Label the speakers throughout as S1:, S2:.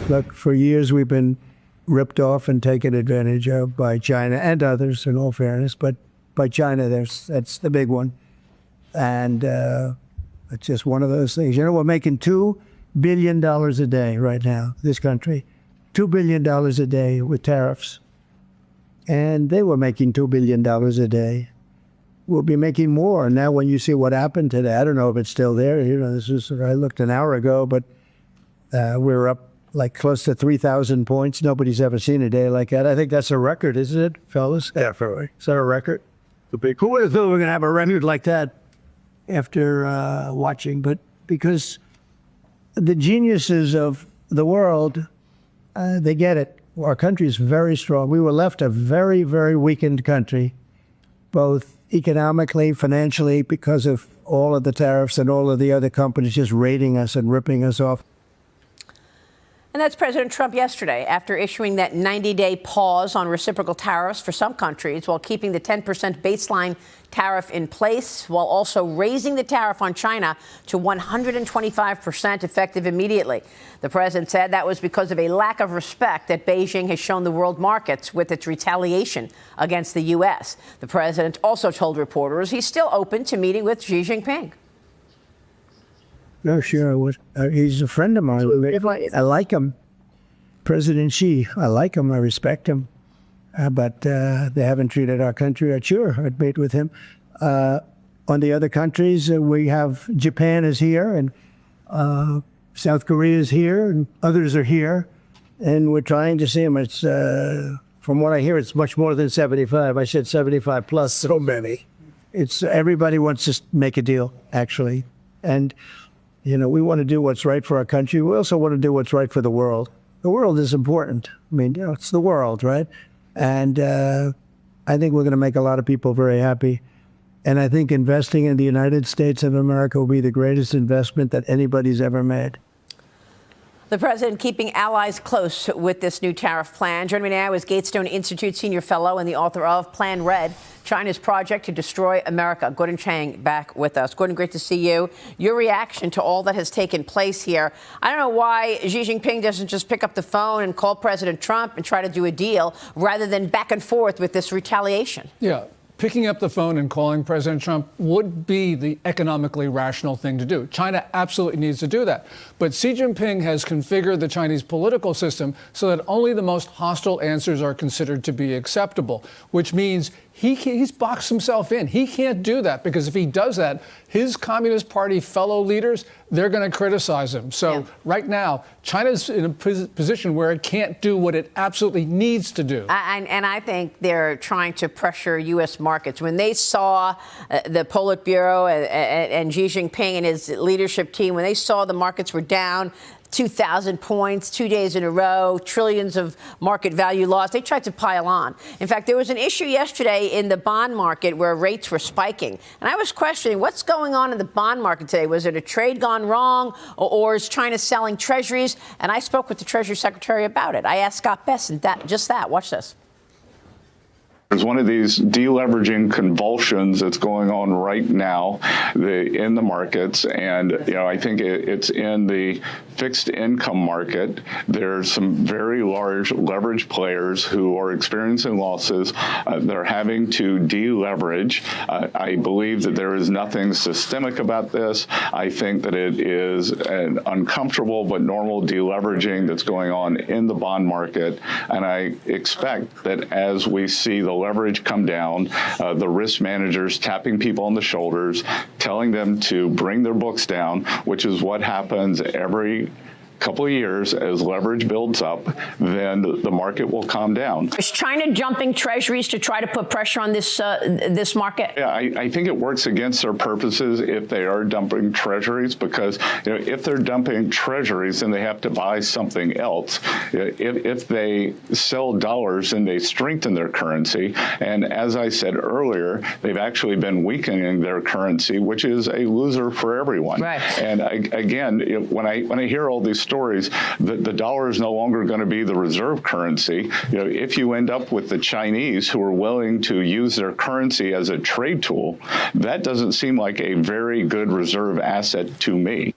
S1: Look, for years we've been ripped off and taken advantage of by China and others, in all fairness, but by China, that's the big one. And it's just one of those things. You know, we're making $2 billion a day right now, this country. $2 billion a day with tariffs. And they were making $2 billion a day. We'll be making more. Now, when you see what happened today, I don't know if it's still there. You know, I looked an hour ago, but we're up like close to 3,000 points. Nobody's ever seen a day like that. I think that's a record, isn't it, fellas? Yeah, for is that a record? Who would have thought we were going to have a record like that after watching? But because the geniuses of the world, they get it. Our country is very strong. We were left a very, very weakened country, both economically, financially, because of all of the tariffs and all of the other companies just raiding us and ripping us off.
S2: And that's President Trump yesterday after issuing that 90-day pause on reciprocal tariffs for some countries while keeping the 10% baseline tariff in place, while also raising the tariff on China to 125% effective immediately. The president said that was because of a lack of respect that Beijing has shown the world markets with its retaliation against the U.S. The president also told reporters he's still open to meeting with Xi Jinping.
S1: No, sure I would. He's a friend of mine. I like him. President Xi, I like him. I respect him. But they haven't treated our country right. Sure, I'd meet with him. On the other countries, we have Japan is here, and South Korea is here, and others are here. And we're trying to see them. It's, from what I hear, it's much more than 75. I said 75 plus. So many. It's everybody wants to make a deal, actually. And you know, we want to do what's right for our country. We also want to do what's right for the world. The world is important. I mean, you know, it's the world, right? And I think we're going to make a lot of people very happy. And I think investing in the United States of America will be the greatest investment that anybody's ever made.
S2: The president keeping allies close with this new tariff plan. Joining me now is Gatestone Institute senior fellow and the author of Plan Red, China's project to destroy America. Gordon Chang back with us. Gordon, great to see you. Your reaction to all that has taken place here. I don't know why Xi Jinping doesn't just pick up the phone and call President Trump and try to do a deal rather than back and forth with this retaliation.
S3: Yeah. Picking up the phone and calling President Trump would be the economically rational thing to do. China absolutely needs to do that. But Xi Jinping has configured the Chinese political system so that only the most hostile answers are considered to be acceptable, which means he's boxed himself in. He can't do that because if he does that, his Communist Party fellow leaders, they're going to criticize him. So right now, China's in a position where it can't do what it absolutely needs to do.
S2: And I think they're trying to pressure U.S. markets. When they saw the Politburo and Xi Jinping and his leadership team, when they saw the markets were down 2,000 points, 2 days in a row, trillions of market value lost, they tried to pile on. In fact, there was an issue yesterday in the bond market where rates were spiking. And I was questioning what's going on in the bond market today. Was it a trade gone wrong or is China selling treasuries? And I spoke with the Treasury Secretary about it. I asked Scott Bessent just that. Watch this.
S4: There's one of these deleveraging convulsions that's going on right now in the markets. And, you know, I think it's in the fixed income market. There's some very large leverage players who are experiencing losses. They're having to deleverage. I believe that there is nothing systemic about this. I think that it is an uncomfortable but normal deleveraging that's going on in the bond market. And I expect that as we see the leverage come down, the risk managers tapping people on the shoulders, telling them to bring their books down, which is what happens every couple of years as leverage builds up, then the market will calm down.
S2: Is China jumping treasuries to try to put pressure on this this market?
S4: Yeah, I think it works against their purposes if they are dumping treasuries, because if they're dumping treasuries, then they have to buy something else. If they sell dollars, then they strengthen their currency. And as I said earlier, they've actually been weakening their currency, which is a loser for everyone.
S2: Right.
S4: And again, when I hear all these stories, the dollar is no longer going to be the reserve currency. If you end up with the Chinese who are willing to use their currency as a trade tool, that doesn't seem like a very good reserve asset to me.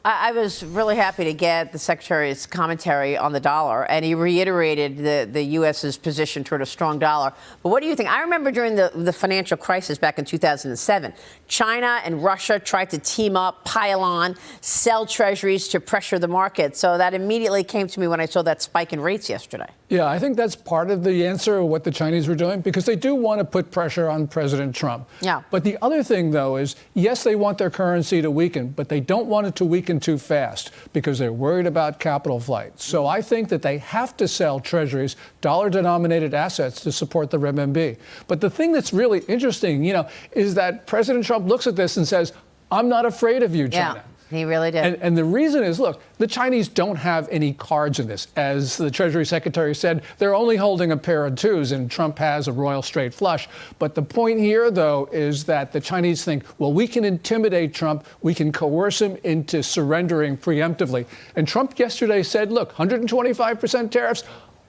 S2: I was really happy to get the Secretary's commentary on the dollar, and he reiterated the U.S.'s position toward a strong dollar. But what do you think? I remember during the financial crisis back in 2007, China and Russia tried to team up, pile on, sell treasuries to pressure the market. So that immediately came to me when I saw that spike in rates yesterday.
S3: Yeah, I think that's part of the answer of what the Chinese were doing, because they do want to put pressure on President Trump.
S2: Yeah.
S3: But the other thing, though, is, yes, they want their currency to weaken, but they don't want it to weaken too fast because they're worried about capital flight. So I think that they have to sell treasuries, dollar-denominated assets, to support the renminbi. But the thing that's really interesting, is that President Trump looks at this and says, I'm not afraid of you, China.
S2: Yeah. He really did.
S3: And the reason is, look, the Chinese don't have any cards in this. As the Treasury Secretary said, they're only holding a pair of twos, and Trump has a royal straight flush. But the point here, though, is that the Chinese think, well, we can intimidate Trump. We can coerce him into surrendering preemptively. And Trump yesterday said, look, 125% tariffs.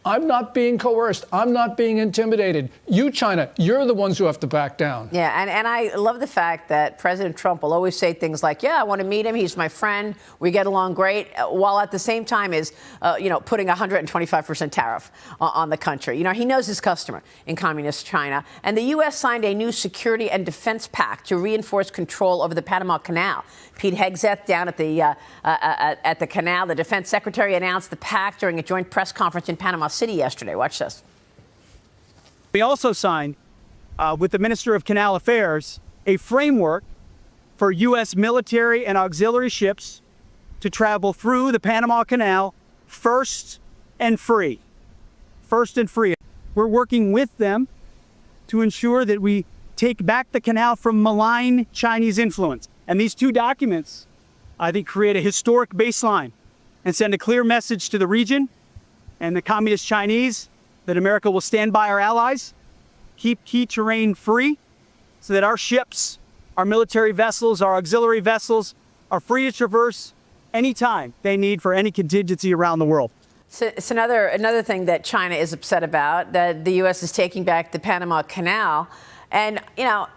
S3: I'm not being coerced. I'm not being intimidated. You, China, you're the ones who have to back down.
S2: Yeah, and I love the fact that President Trump will always say things like, yeah, I want to meet him. He's my friend. We get along great, while at the same time is, putting a 125% tariff on the country. He knows his customer in communist China. And the U.S. signed a new security and defense pact to reinforce control over the Panama Canal. Pete Hegseth down at the canal, the defense secretary, announced the pact during a joint press conference in Panama City yesterday. Watch this.
S5: We also signed, with the Minister of Canal Affairs, a framework for U.S. military and auxiliary ships to travel through the Panama Canal first and free. First and free. We're working with them to ensure that we take back the canal from malign Chinese influence. And these two documents, I think, create a historic baseline and send a clear message to the region and the communist Chinese that America will stand by our allies, keep key terrain free, so that our ships, our military vessels, our auxiliary vessels are free to traverse anytime they need for any contingency around the world.
S2: So it's another thing that China is upset about, that the U.S. is taking back the Panama Canal. And,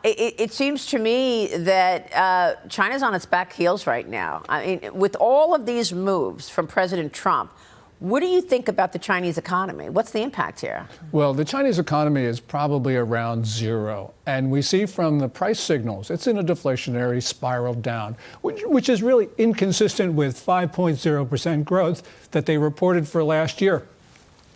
S2: it seems to me that China's on its back heels right now. I mean, with all of these moves from President Trump, what do you think about the Chinese economy? What's the impact here?
S3: Well, the Chinese economy is probably around zero. And we see from the price signals, it's in a deflationary spiral down, which is really inconsistent with 5.0% growth that they reported for last year.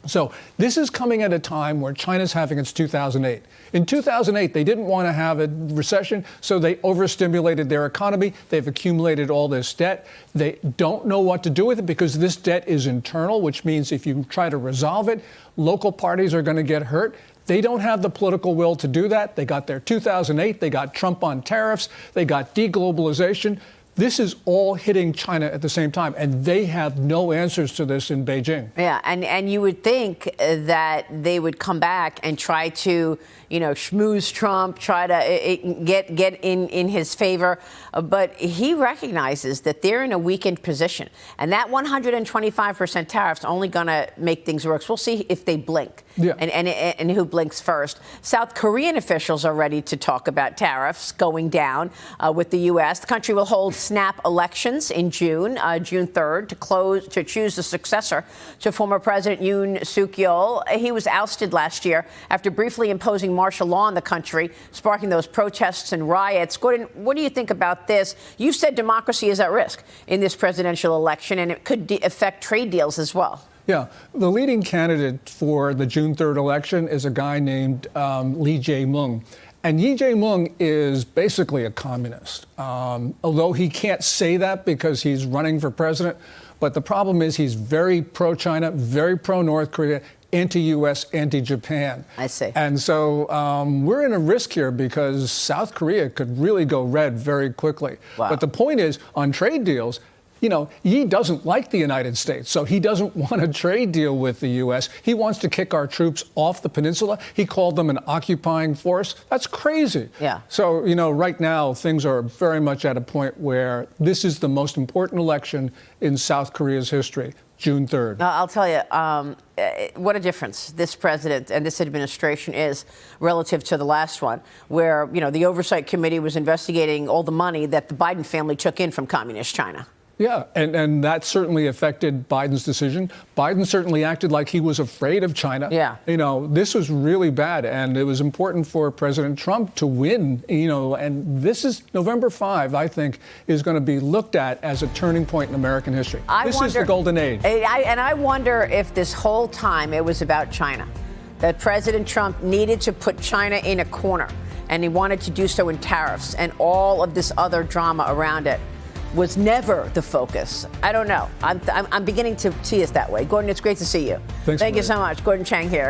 S3: So this is coming at a time where China's having its 2008. In 2008, they didn't want to have a recession, so they overstimulated their economy. They've accumulated all this debt. They don't know what to do with it because this debt is internal, which means if you try to resolve it, local parties are going to get hurt. They don't have the political will to do that. They got their 2008. They got Trump on tariffs. They got deglobalization. This is all hitting China at the same time, and they have no answers to this in Beijing.
S2: Yeah, and you would think that they would come back and try to, schmooze Trump, try to get in his favor. But he recognizes that they're in a weakened position, and that 125% tariff's only going to make things worse. We'll see if they blink.
S3: Yeah.
S2: And who blinks first. South Korean officials are ready to talk about tariffs going down with the U.S. The country will hold snap elections in June, June 3rd, to choose the successor to former President Yoon Suk-yeol. He was ousted last year after briefly imposing martial law in the country, sparking those protests and riots. Gordon, what do you think about this? You said democracy is at risk in this presidential election, and it could affect trade deals as well.
S3: Yeah, the leading candidate for the June 3rd election is a guy named Lee Jae-myung. And Lee Jae-myung is basically a communist, although he can't say that because he's running for president. But the problem is he's very pro-China, very pro-North Korea, anti-U.S., anti-Japan.
S2: I see.
S3: And so we're in a risk here because South Korea could really go red very quickly.
S2: Wow.
S3: But the point is, on trade deals, Yi doesn't like the United States, so he doesn't want a trade deal with the U.S. He wants to kick our troops off the peninsula. He called them an occupying force. That's crazy.
S2: Yeah.
S3: So, right now, things are very much at a point where this is the most important election in South Korea's history, June 3rd.
S2: I'll tell you, what a difference this president and this administration is relative to the last one, where, the Oversight Committee was investigating all the money that the Biden family took in from communist China.
S3: Yeah, and that certainly affected Biden's decision. Biden certainly acted like he was afraid of China.
S2: Yeah.
S3: You know, this was really bad, and it was important for President Trump to win, you know, and this is November 5, I think, is going to be looked at as a turning point in American history. This is the golden age.
S2: I wonder if this whole time it was about China, that President Trump needed to put China in a corner, and he wanted to do so in tariffs, and all of this other drama around it was never the focus. I don't know. I'm beginning to see it that way. Gordon, it's great to see you.
S3: Thanks,
S2: Thank you
S3: Maria.
S2: so much. Gordon Chang here.